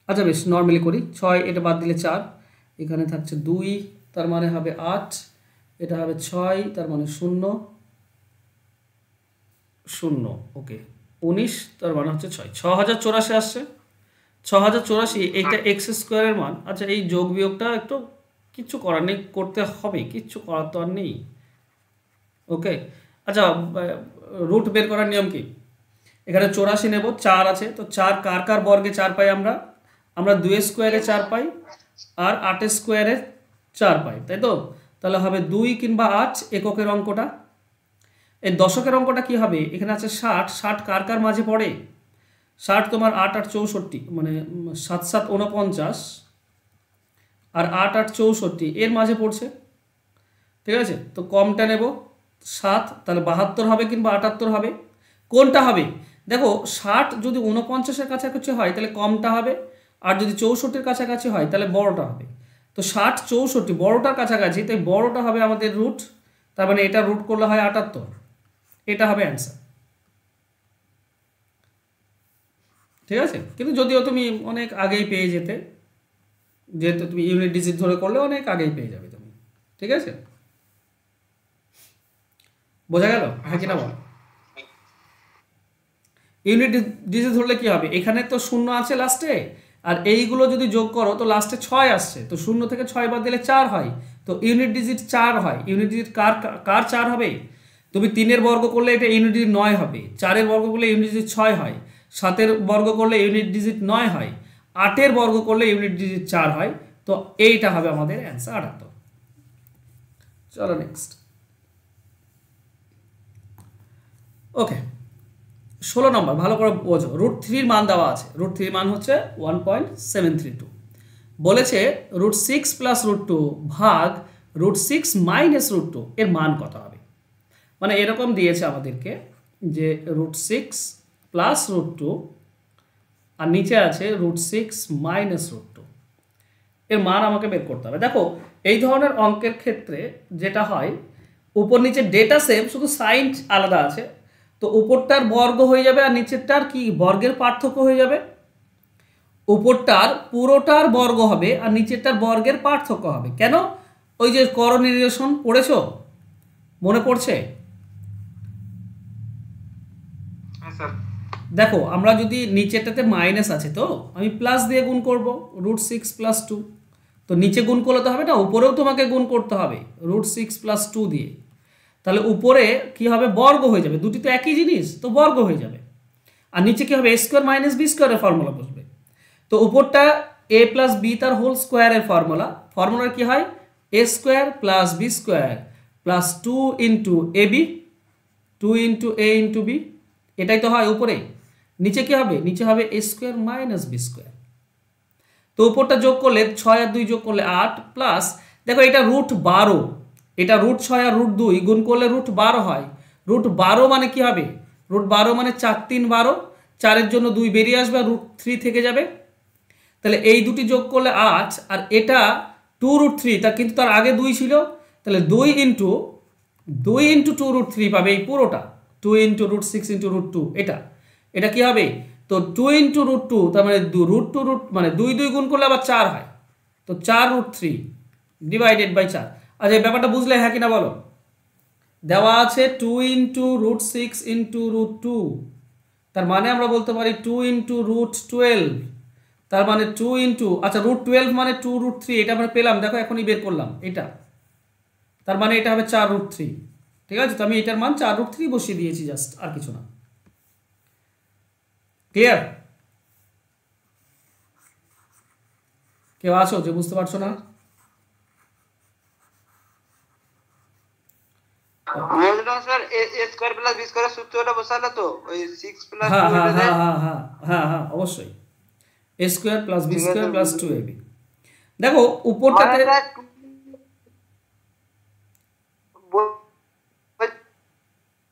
আচ্ছা বেশ, নর্মালি করি। 6 এটা বাদ দিলে 4, এখানে থাকছে 2, তার মানে হবে 8, এটা হবে 6, তার মানে 0 0, ওকে 19, তার মানে হচ্ছে 6, 6084 আসছে। 6084 এইটা এক্স স্কোয়ারের মান। আচ্ছা এই যোগ বিয়োগটা একটু কিচ্ছু করার নেই, করতে হবে, কিচ্ছু করার তো আর নেই। ওকে, আচ্ছা রুট বের করার নিয়ম কি? এখানে 84 নেব, 4 আছে, তো 4 কার কার বর্গে 4 পাই আমরা? আমরা 2 স্কোয়ারে 4 পাই আর 8 স্কোয়ারে 4 পাই, তাই তো? তাহলে হবে 2 কিংবা 8 এককের অঙ্কটা। এই দশকের অঙ্কটা কি হবে? এখানে আছে 60, 60 কার কার মাঝে পড়ে? 60 তোমার 8 8 64, মানে 7 7 49 আর 8 8 64 এর মাঝে পড়ছে, ঠিক আছে? তো কমটা নেব 7, তাহলে 72 হবে কিংবা 78 হবে? কোনটা হবে? দেখো 60 যদি 49-এর কাছাকাছি হয় তাহলে কমটা হবে, আর যদি 64-এর কাছাকাছি হয় তাহলে বড়টা হবে। তো 60 64 বড়টার কাছাকাছি, তাই বড়টা হবে আমাদের রুট, তার মানে এটা রুট করলে হয় 78, এটা হবে অ্যান্সার, ঠিক আছে? কিন্তু যদিও তুমি অনেক আগেই পেয়ে যেতে, যেহেতু তুমি ইউনিট ডিজিট ধরে করলে অনেক আগেই পেয়ে যাবে তুমি, ঠিক আছে? বোঝা গেল হ্যাঁ কিনা বল? ইউনিট ডিজিট ধরলে কি হবে? এখানে তো 0 আছে লাস্টে, আর এইগুলো যদি যোগ করো তো লাস্টে 6 আসছে, তো 0 থেকে 6 বাদ দিলে 4 হয়, তো ইউনিট ডিজিট 4 হয়। ইউনিট ডিজিট কার কার 4 হবে? তুমি 3-এর বর্গ করলে এটা ইউনিট ডিজিট 9 হবে, 4-এর বর্গ করলে ইউনিট ডিজিট 6 হয়, 7-এর বর্গ করলে ইউনিট ডিজিট 9 হয়, 8-এর বর্গ করলে ইউনিট ডিজিট 4 হয়। তো এইটা হবে আমাদের অ্যান্সার 78। চলো নেক্সট। ওকে, 16 নম্বর ভালো করে বোঝো। √3 মান দেওয়া আছে, √3 মান হচ্ছে 1.732। বলেছে √6 প্লাস √2 ভাগ √6 মাইনাস √2 এর মান কত হবে? মানে এরকম দিয়েছে আমাদেরকে যে √6 প্লাস √2 আর নিচে আছে √6 মাইনাস √2, এর মান আমাকে বের করতে হবে। দেখো এই ধরনের অঙ্কের ক্ষেত্রে যেটা হয়, উপর নিচে ডেটা সেম, শুধু সাইন আলাদা আছে। তো উপরটার বর্গ হয়ে যাবে আর নিচেরটার কি বর্গের পার্থক্য হয়ে যাবে। উপরটার পুরোটার বর্গ হবে আর নিচেরটার বর্গের পার্থক্য হবে। কেন? ওই যে করনির্দেশন পড়েছো, মনে পড়ছে? হ্যাঁ স্যার। দেখো আমরা যদি নিচেরটাতে মাইনাস আছে তো আমি প্লাস দিয়ে গুণ করব, √6 প্লাস 2, তো নিচে গুণ করলে তো হবে না, উপরেও তোমাকে গুণ করতে হবে √6 প্লাস 2 দিয়ে। তাহলে উপরে কি হবে? বর্গ হয়ে যাবে, দুটি তো একই জিনিস, তো বর্গ হয়ে যাবে। আর নিচে কি হবে? a স্কোয়ার মাইনাস বি স্কোয়ারের ফর্মুলা বসবে। তো উপরটা a প্লাস বি তার হোল স্কোয়ারের ফর্মুলা কি হয়? a square plus B square plus 2 into A B, 2 into A into B, এটাই তো হয় উপরে। নিচে কি হবে? নিচে হবে a square minus B square. তো উপরটা যোগ করলে 6 আর 2 যোগ করলে 8 প্লাস, দেখো এটা √12, এটা √6 আর √2 গুণ করলে √12 হয়। √12 মানে কি হবে? √12 মানে 4 3 12, 4-এর জন্য 2 বেরিয়ে আসবে আর √3 থেকে যাবে। তাহলে এই দুটি যোগ করলে 8, আর এটা 2√3, তা কিন্তু তার আগে 2 ছিল, তাহলে 2 ইন্টু 2√3 পাবে এই পুরোটা, 2 ইন্টু √6 ইন্টু √2, এটা কি হবে? তো 2 ইন্টু √2, তার মানে √2 মানে 2 2 গুণ করলে আবার 4 হয়, তো 4√3 ডিভাইডেড বাই 4। আচ্ছা এই ব্যাপারটা বুঝলে হ্যাঁ কিনা বলো? দেওয়া আছে 2 ইন্টু √6 ইন্টু √2, তার মানে আমরা বলতে পারি 2 ইন্টু √12, তার মানে 2 ইন্টু, আচ্ছা √12 মানে 2√3, এটা আমরা পেলাম, দেখো এখনই বের করলাম এটা, তার মানে এটা হবে 4√3, ঠিক আছে? তো আমি এটার মান 4√3 বসিয়ে দিয়েছি, জাস্ট, আর কিছু না। ক্লিয়ার? কেউ আছো যে বুঝতে পারছো না? Sir a square plus b স্কয়ারের সূত্রটা বসালে তো ওই 6 প্লাস 2 হ্যাঁ হ্যাঁ এটা হ্যাঁ হ্যাঁ হ্যাঁ হ্যাঁ হ্যাঁ অবশ্যই, a square plus B square plus 2ab। দেখো উপরটাতে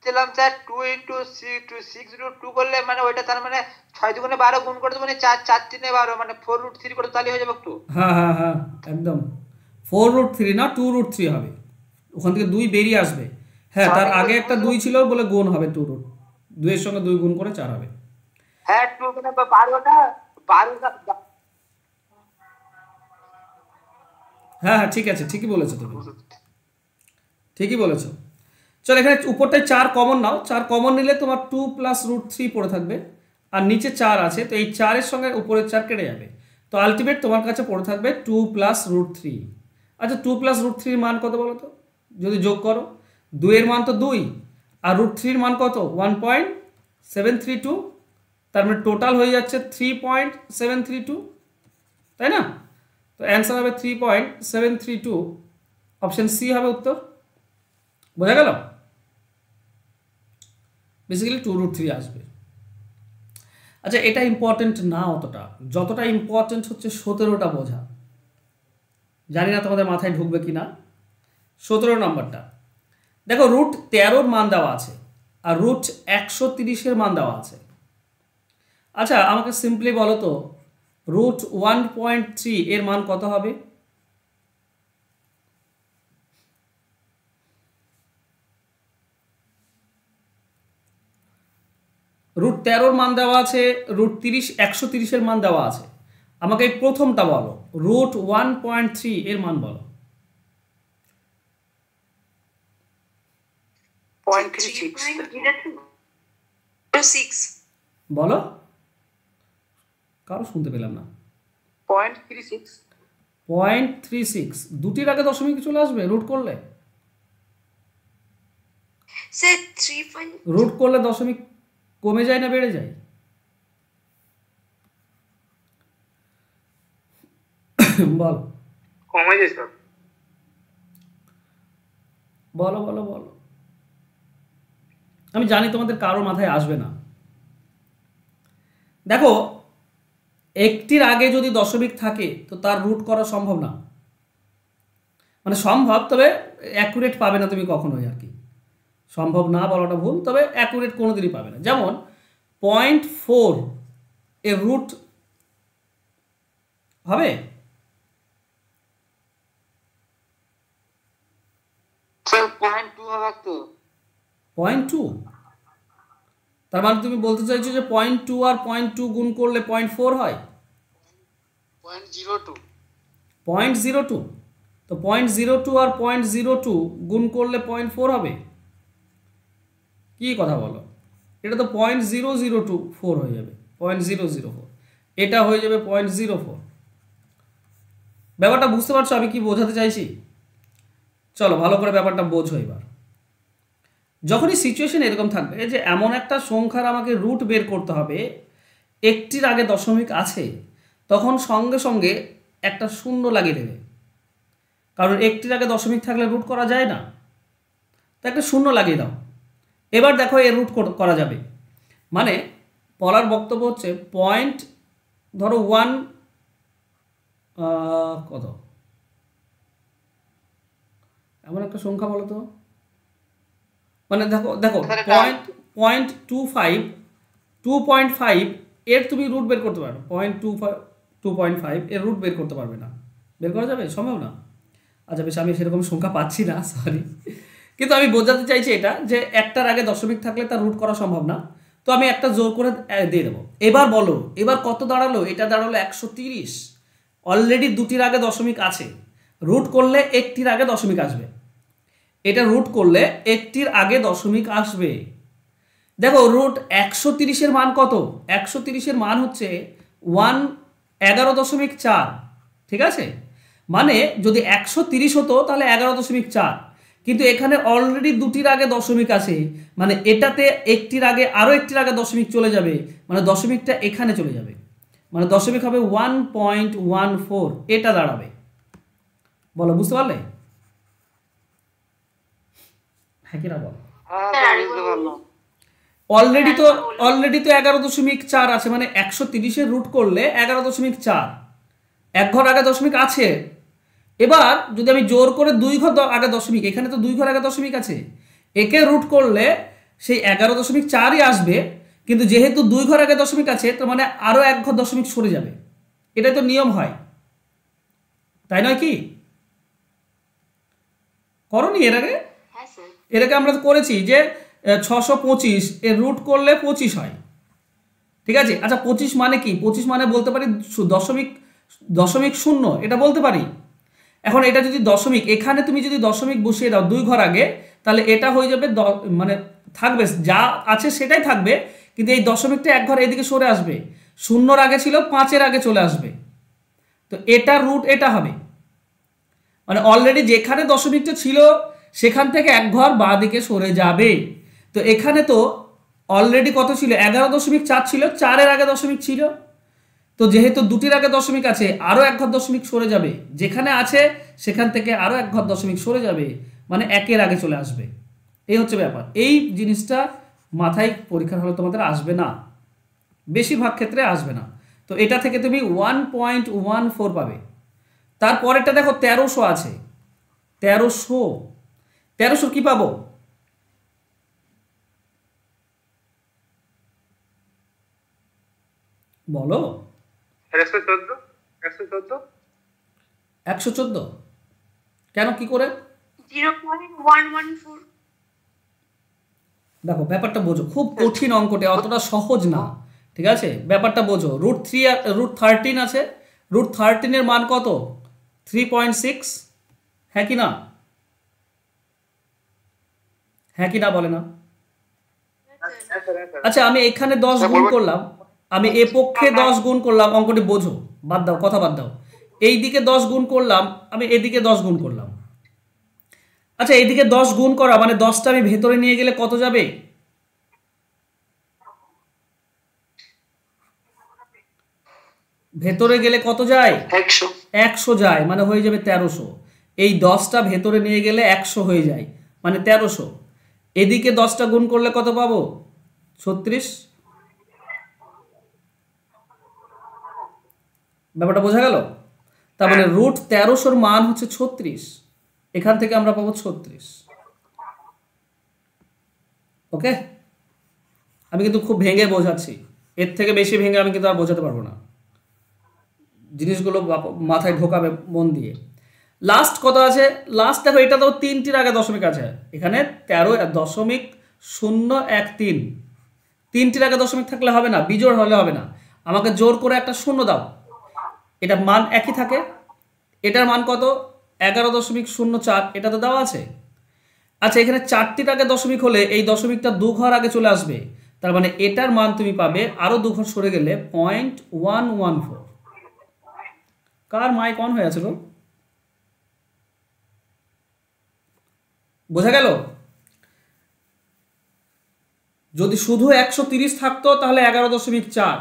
বলছিলাম স্যার 2 ইনটু 6 করলে মানে ওইটা তার মানে 6 দুগুণে 12 গুণ করতে মানে 4 4 3 12 মানে 4√3 করে তাহলে হয়ে যাবে একটু। হ্যাঁ হ্যাঁ হ্যাঁ একদম 4√3 না 2√3 হবে, ওখান থেকে 2 বেরিয়ে আসবে। হ্যাঁ, তার আগে একটা 2 ছিল বলে গুণ হবে 2 রুট 2 এর সঙ্গে 2 গুণ করে 4 হবে। হ্যাঁ 2 মানে 12টা হ্যাঁ হ্যাঁ ঠিক আছে, ঠিকই বলেছো তুমি, ঠিকই বলেছো। চলো এখানে উপরটায় 4 কমন নাও, 4 কমন নিলে তোমার 2 প্লাস রুট 3 পড়ে থাকবে, আর নিচে 4 আছে, তো এই 4 এর সঙ্গে উপরের 4 কেটে যাবে, তো আলটিমেট তোমার কাছে পড়ে থাকবে 2 প্লাস রুট 3। আচ্ছা 2 প্লাস রুট 3 মান কত বলো তো, যদি যোগ করো 2 এর মান তো 2 আর রুট 3 মান কত 1.732, তার মানে টোটাল হয়ে যাচ্ছে 3.732, তাই না? তো অ্যান্সার হবে 3.732, অপশন সি হবে উত্তর। বোঝা গেল? বেসিক্যালি 2 রুট 3 আসবে। আচ্ছা এটা ইম্পর্টেন্ট না অতটা, যতটা ইম্পর্টেন্ট হচ্ছে 17টা বোঝা। জানি না তোমাদের মাথায় ঢুকবে কি না। 17 নম্বরটা দেখো, রুট 13 মান দেওয়া আছে আর রুট 130 মান দেওয়া আছে। আচ্ছা আমাকে সিম্পলি বলো তো, রুট 1.3 এর মান কত হবে? রুট 13 মান দেওয়া আছে, রুট 130 মান দেওয়া আছে, আমাকে এই প্রথমটা বলো, রুট 1.3 এর মান বলো। 0.36 বলো, কারো শুনতে পেলাম না। 0.36, দুটির আগে দশমিক চলে আসবে রুট করলে? স্যার 3. রুট করলে দশমিক কমে যায় না বেড়ে যায়? বল, কমে যায় স্যার। বলো বলো বলো, আমি জানি তোমাদের কারোর মাথায় আসবে না। দেখো একটির আগে যদি দশমিক থাকে তো তার রুট করা সম্ভব না, মানে সম্ভব তবে অ্যাকুরেট পাবে না তুমি কখনোই, আর কি সম্ভব না বলাটা ভুল, তবে অ্যাকুরেট কোনোদিনই পাবে না। যেমন 0.4 এর রুট হবে? স্যার 0.2 হবে তো। 0.2, তার মানে তুমি বলতে চাইছো যে 0.2 আর 0.2 গুণ করলে 0.4 হয়? 0.02 0.02, তো 0.02 আর 0.02 গুণ করলে 0.4 হবে? কি কথা বলো, এটা তো 0.0024 হয়ে যাবে, 0.004, এটা হয়ে যাবে 0.04। ব্যাপারটা বুঝতে পারছো আমি কি বোঝাতে চাইছি? চলো ভালো করে ব্যাপারটা বোঝো এবার। যখনই সিচুয়েশন এরকম থাকবে যে এমন একটা সংখ্যার আমাকে রুট বের করতে হবে, একটির আগে দশমিক আছে, তখন সঙ্গে সঙ্গে একটা শূন্য লাগিয়ে দেবে, কারণ একটির আগে দশমিক থাকলে রুট করা যায় না, তো একটা শূন্য লাগিয়ে দাও। এবার দেখো এর রুট করা যাবে, মানে বলার বক্তব্য হচ্ছে পয়েন্ট ধরো 1 কত এমন একটা সংখ্যা বলো তো, মানে দেখো দেখো 2.5 এর তুমি রুট বের করতে পারবে, 2.5 এর রুট বের করতে পারবে না, বের করা যাবে? সম্ভব না। আচ্ছা বেশ, আমি সেরকম সংখ্যা পাচ্ছি না, সরি, কিন্তু আমি বোঝাতে চাইছি এটা যে একটার আগে দশমিক থাকলে তার রুট করা সম্ভব না, তো আমি একটা জোর করে দিয়ে দেবো। এবার বলো, এবার কত দাঁড়ালো? এটা দাঁড়ালো 130, অলরেডি দুটির আগে দশমিক আছে, রুট করলে একটির আগে দশমিক আসবে, এটা রুট করলে একটির আগে দশমিক আসবে। দেখো রুট 130 মান কত? 130 মান হচ্ছে 11.4, ঠিক আছে? মানে যদি 130 হতো তাহলে 11.4, কিন্তু এখানে অলরেডি দুটির আগে দশমিক আছে, মানে এটাতে একটির আগে আরও একটির আগে দশমিক চলে যাবে, মানে দশমিকটা এখানে চলে যাবে, মানে দশমিক হবে 1.14, এটা দাঁড়াবে। বলো বুঝতে পারলে? হ্যাঁ কিনা বল। অলরেডি তো 11.4 আছে, মানে 130 রুট করলে 11.4, এক ঘর আগে দশমিক আছে। এবার যদি আমি জোর করে 2 ঘর আগে দশমিক, এখানে তো 2 ঘর আগে দশমিক আছে, একে রুট করলে সেই 11.4ই আসবে, কিন্তু যেহেতু 2 ঘর আগে দশমিক আছে তার মানে আরো এক ঘর দশমিক সরে যাবে, এটা তো নিয়ম হয়, তাই নয় কি? করনি এর আগে? হ্যাঁ স্যার। এটাকে আমরা করেছি যে 625 এর রুট করলে 25 হয়, ঠিক আছে। আচ্ছা 25 মানে কি? 25 মানে বলতে পারি দশমিক, দশমিক শূন্য, এটা বলতে পারি। এখন এটা যদি দশমিক, এখানে তুমি যদি দশমিক বসিয়ে দাও 2 ঘর আগে, তাহলে এটা হয়ে যাবে মানে থাকবে যা আছে সেটাই থাকবে, কিন্তু এই দশমিকটা 1 ঘর এদিকে সরে আসবে, শূন্যর আগে ছিল 5-এর আগে চলে আসবে, তো এটার রুট এটা হবে। মানে অলরেডি যেখানে দশমিকটা ছিল সেখান থেকে 1 ঘর বাঁ দিকে সরে যাবে। তো এখানে তো অলরেডি কত ছিল? 11.4 ছিল, 4-এর আগে দশমিক ছিল, তো যেহেতু দুটির আগে দশমিক আছে আরও 1 ঘর দশমিক সরে যাবে, যেখানে আছে সেখান থেকে আরও 1 ঘর দশমিক সরে যাবে, মানে 1-এর আগে চলে আসবে। এই হচ্ছে ব্যাপার। এই জিনিসটা মাথায় পরীক্ষার হলে তোমাদের আসবে না, বেশিরভাগ ক্ষেত্রে আসবে না। তো এটা থেকে তুমি 1.14 পাবে। তারপরেরটা দেখো 1300 আছে, 1300 কি পাবো? বলো। 114 কেন, কি করে? 0.114. দেখো ব্যাপারটা বোঝো, খুব কঠিন অঙ্কটা, অতটা সহজ না, ঠিক আছে? ব্যাপারটা বোঝো। √13 আছে, √13 মান কত? 3.6, হ্যাঁ কি না? হ্যাঁ কি না বলে না? আচ্ছা আমি এখানে 10 গুণ করলাম, আমি এ পক্ষে 10 গুণ করলাম, অঙ্কটি বোঝো, বাদ দাও, কথা বাদ দাও। এই দিকে 10 গুণ করলাম, আমি এদিকে 10 গুণ করলাম। আচ্ছা এইদিকে 10 গুণ করা মানে 10টা আমি ভেতরে নিয়ে গেলে কত যাবে? ভেতরে গেলে কত যায়? 100 যায়, মানে হয়ে যাবে 1300। এই 10টা ভেতরে নিয়ে গেলে 100 হয়ে যায়, মানে 1300। এদিকে 10টা গুণ করলে কত পাবো? 36। ব্যাপারটা বোঝা গেল? তার মানে √1300 মান হচ্ছে 36, এখান থেকে আমরা পাবো 36। ওকে, আমি কিন্তু খুব ভেঙে বোঝাচ্ছি, এর থেকে বেশি ভেঙে আমি কিন্তু আর বোঝাতে পারবো না, জিনিসগুলো মাথায় ঢোকাবে মন দিয়ে। লাস্ট কত আছে? লাস্ট দেখো, এটা তো 3টির আগে দশমিক আছে, এখানে 13.013, 3টির আগে দশমিক থাকলে হবে না, বিজোড় হলে হবে না, আমাকে জোর করে একটা শূন্য দাও, এটা মান একই থাকে। এটার মান কত? 11.04, এটা তো দেওয়া আছে। আচ্ছা এখানে 4টির আগে দশমিক হলে এই দশমিকটা 2 ঘর আগে চলে আসবে, তার মানে এটার মান তুমি পাবে আরো 2 ঘর সরে গেলে 0.114। কার মাইক অন হয়ে আছে গো? বোঝা গেল? যদি শুধু 130 থাকতো তাহলে 11.4,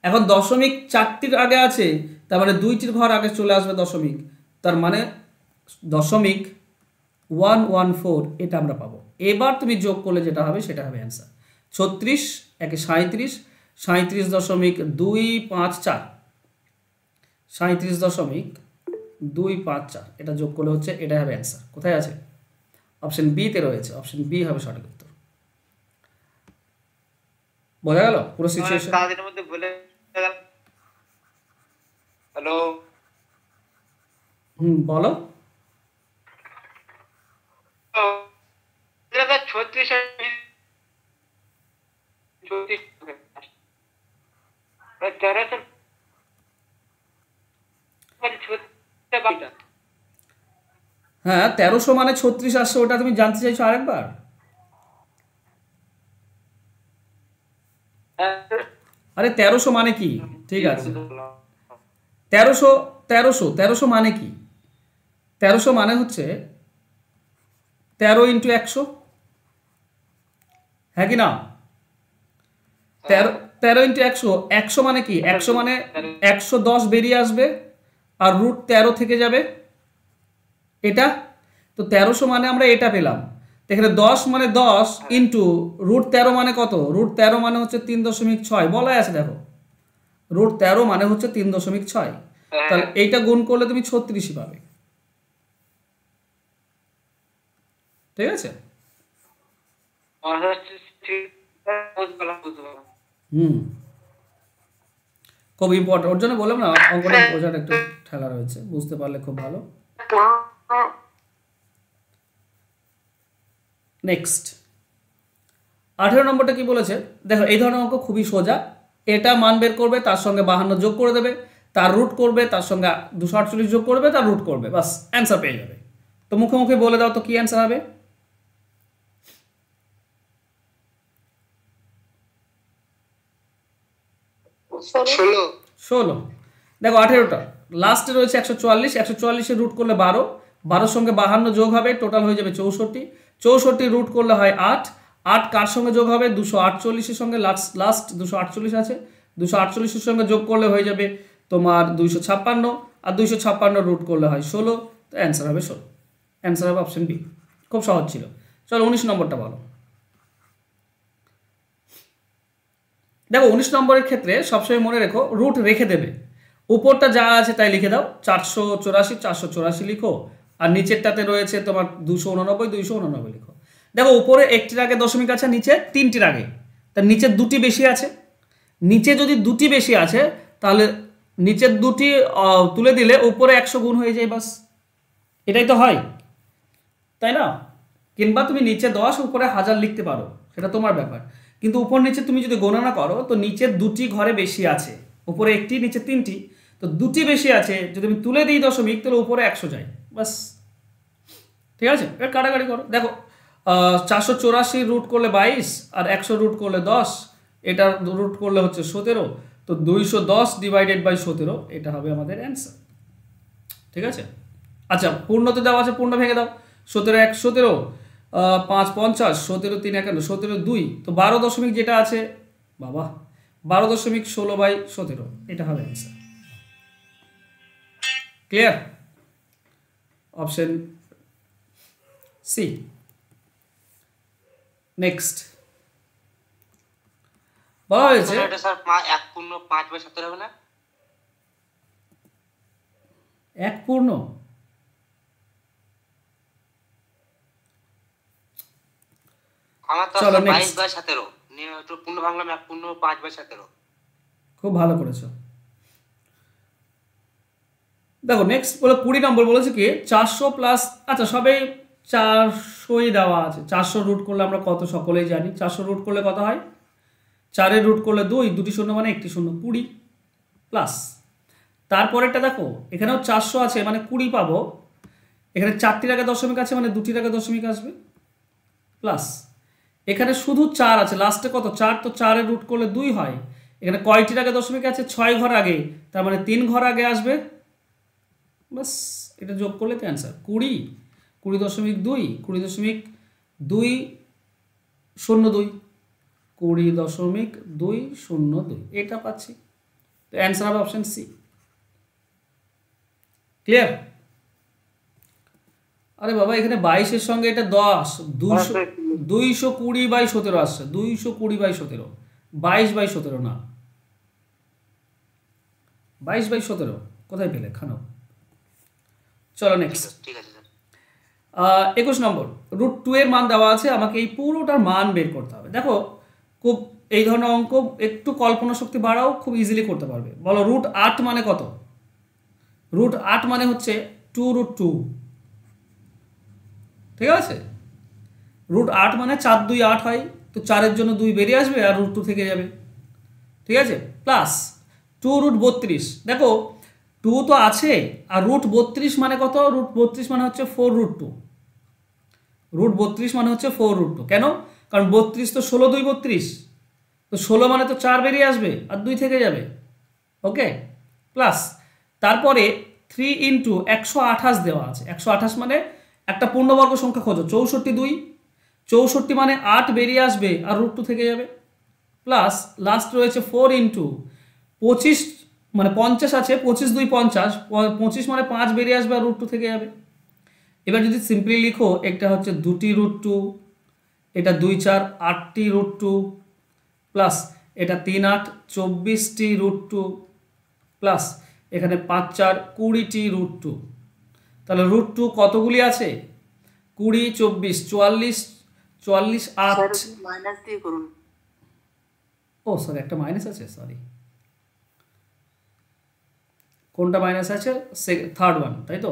এখন দশমিক 4টির আগে আছে, তার মানে 2টির ঘর আগে চলে আসবে দশমিক, তার মানে 0.114, এটা আমরা পাবো। এবার তুমি যোগ করলে যেটা হবে সেটা হবে অ্যান্সার। 36 একে 37, 37.254, 37.254, এটা যোগ করলে হচ্ছে, এটা হবে অ্যান্সার। কোথায় আছে? অপশন বি তে রয়েছে, অপশন বি হবে সঠিক উত্তর। বোঝা গেল পুরো সিচুয়েশন? তাদের মধ্যে বলে গেল। হ্যালো, বলো। 36 হ্যাঁ 1300 মানে 36 আসছে, ওটা তুমি জানতে চাইছো আরেকবার? আরে 1300 মানে কি? ঠিক আছে, 1300 মানে কি? 1300 মানে হচ্ছে 13 × 100, হ্যাঁ কি না? 13 × 100, 100 মানে কি? 100 মানে 110 বেরিয়ে আসবে আর √13 থেকে যাবে এটা, তো 1300 মানে আমরা এটা পেলাম। এখানে 10 মানে 10 ইন্টু √13 মানে কত? √13 মানে হচ্ছে 3.6, বলাই আছে দেখো, √13 মানে হচ্ছে 3.6, তাহলে এইটা গুণ করলে তুমি 36ই পাবে, ঠিক আছে? খুব ইম্পর্টেন্ট, ওর জন্য বললাম না অঙ্কটা বোঝার একটু ঠেলা রয়েছে, বুঝতে পারলে খুব ভালো। নেক্সট 18 নম্বরটা কি বলেছে দেখো, এই ধরনের অঙ্ক খুবই সোজা। এটা মান বের করবে, তার সঙ্গে 52 যোগ করে দেবে, তার রুট করবে, তার সঙ্গে 248 যোগ করবে, তার রুট করবে, বাস অ্যান্সার পেয়ে যাবে। তো মুখে মুখে বলে দাও তো কি অ্যান্সার হবে? ষোলো। 16। দেখো 18টা লাস্টে রয়েছে 144, 144-এর রুট করলে 12, 12-র সঙ্গে 52 যোগ হবে, টোটাল হয়ে যাবে 64, 64 রুট করলে হয় 8, 8 কার সঙ্গে যোগ হবে 248-এর সঙ্গে, লাস্ট 248 আছে, 248-এর সঙ্গে যোগ করলে হয়ে যাবে তোমার 256, আর 256 রুট করলে হয় 16, তো অ্যান্সার হবে 16। অ্যান্সার হবে অপশন বি। খুব সহজ ছিল। চলো 19 নম্বরটা বলো। দেখো 19 নম্বরের ক্ষেত্রে সবসময় মনে রেখো রুট রেখে দেবে, উপরটা যা আছে তাই লিখে দাও, 484 484 লিখো, আর নিচেরটাতে রয়েছে তোমার 289 289 লিখো। দেখো উপরে একটির আগে দশমিক আছে, নিচে তিনটির আগে, তার নিচের দুটি বেশি আছে। নিচে যদি দুটি বেশি আছে তাহলে নিচের দুটি তুলে দিলে উপরে 100 গুণ হয়ে যায়, বাস এটাই তো হয়, তাই না? কিংবা তুমি নিচে 10 উপরে 1000 লিখতে পারো, সেটা তোমার ব্যাপার। কিন্তু উপর নিচে তুমি যদি গণনা করো তো নিচের দুটি ঘরে বেশি আছে, উপরে একটি নিচে তিনটি, তো দুটি বেশি আছে, যদি আমি তুলে দিই দশমিক তাহলে উপরে 100 যায়, বাস ঠিক আছে। এবার কাটাকাটি করো। দেখো 484 রুট করলে 22 আর 100 রুট করলে 10, এটা রুট করলে হচ্ছে 17, তো 210 ডিভাইডেড বাই 17, এটা হবে আমাদের অ্যান্সার, ঠিক আছে। আচ্ছা পূর্ণতে দেওয়া আছে, পূর্ণ ভেঙে দাও, 17 1 17, 5 50, 17 3 51, 17 2, তো 12 দশমিক যেটা আছে বাবা 12.16/17, এটা হবে answer. Clear? Option C. Next বলা হয়েছে এটা স্যার 1 পূর্ণ 5/17 হবে না? 1 পূর্ণ আমার তো চলো, 22/17 নিয়ে একটু পূর্ণ ভাঙলাম, 1 পূর্ণ 5/17। খুব ভালো করেছো। দেখো নেক্সট বলে 20 নম্বর বলেছে কি 400 প্লাস, আচ্ছা সবে 400ই দেওয়া আছে, 400 রুট করলে আমরা কত সকলেই জানি, 400 রুট করলে কত হয়, 4-এর রুট করলে 2, দুটি শূন্য মানে একটি শূন্য, 20 প্লাস। তারপরেরটা দেখো এখানেও 400 আছে মানে 20 পাবো, এখানে 4টির আগে দশমিক আছে মানে 2টির আগে দশমিক আসবে, প্লাস এখানে শুধু 4 আছে, লাস্টে কত 4, তো 4-এর রুট করলে 2 হয়, এখানে কয়টির আগে দশমিক আছে 6 ঘর আগে, তার মানে 3 ঘর আগে আসবে, বাস এটা যোগ করলে তো অ্যান্সার 20, 20.2, 20.202, 20.202, এটা পাচ্ছি, তো অ্যান্সার হবে অপশন সি। ক্লিয়ার? আরে বাবা এখানে 22-এর সঙ্গে এটা 10, 220/17 আসছে, 220/17, 22/17 না, 22/17 কোথায় পেলে খানো। চলো নেক্সট ঠিক আছে স্যার। 21 নম্বর √2 এর মান দেওয়া আছে, আমাকে এই পুরোটার মান বের করতে হবে। দেখো খুব এই ধরনের অঙ্ক একটু কল্পনা শক্তি বাড়াও, খুব ইজিলি করতে পারবে। বলো √8 মানে কত? √8 মানে হচ্ছে 2√2, ঠিক আছে। √8 মানে 4 2 8 হয়, তো 4-এর জন্য 2 বেরিয়ে আসবে আর √2 থেকে যাবে, ঠিক আছে। প্লাস 2√32, দেখো 2 তো আছে, আর √32 মানে কত, √32 মানে হচ্ছে 4√2, √32 মানে হচ্ছে 4√2, কেন? কারণ 32 তো 16 2 32, তো 16 মানে তো 4 বেরিয়ে আসবে আর 2 থেকে যাবে, ওকে। প্লাস তারপরে 3 × 128 দেওয়া আছে, 128 মানে একটা পূর্ণবর্গ সংখ্যা খোঁজো, 64 2, 64 মানে 8 বেরিয়ে আসবে আর √2 থেকে যাবে, প্লাস লাস্ট রয়েছে 4 × 25 মানে 50 আছে, 25 2 50, 25 মানে 5 বেরিয়ে আসবে আর √2 থেকে যাবে। এবার যদি সিম্পলি লিখো, একটা হচ্ছে 2টি √2, এটা 2 4 8টি √2, প্লাস এটা 3 8 24টি √2, প্লাস এখানে 5 4 20টি √2, তাহলে √2 কতগুলি আছে, 20 24 44 44 8, মাইনাস দিয়ে করুন। ও সরি একটা মাইনাস আছে, সরি কোনটা মাইনাস আছে, থার্ড ওয়ান, তাই তো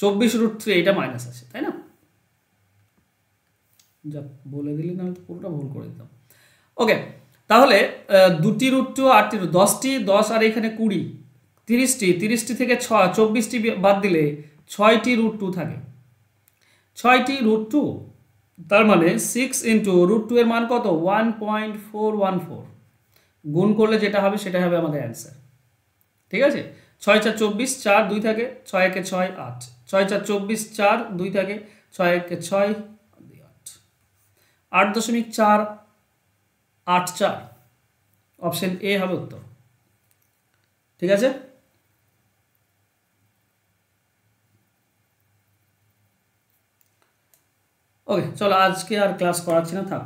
24 √3 এটা মাইনাস আছে, তাই না। যাক বলে দিলি, না তো পুরোটা ভুল করে দিতাম। ওকে, তাহলে 2টি রুট 2 8টি রুট 10টি 10 আর এখানে 20 30টি থেকে 24টি বাদ দিলে 6টি রুট 2 থাকে। 6টি রুট 2, তার মানে 6 ইন্টু রুট 2 এর মান কত? 1.414। গুণ করলে যেটা হবে সেটাই হবে আমাদের অ্যান্সার। ঠিক আছে, 6 4 24, 4 2 থাকে, 6 1 6 8, 6 4 24, 4 2 থাকে, 6 1 6 8, 8.484। অপশন এ হবে উত্তর। ঠিক আছে, ওকে চলো আজকে আর ক্লাস করাচ্ছি না, থাক।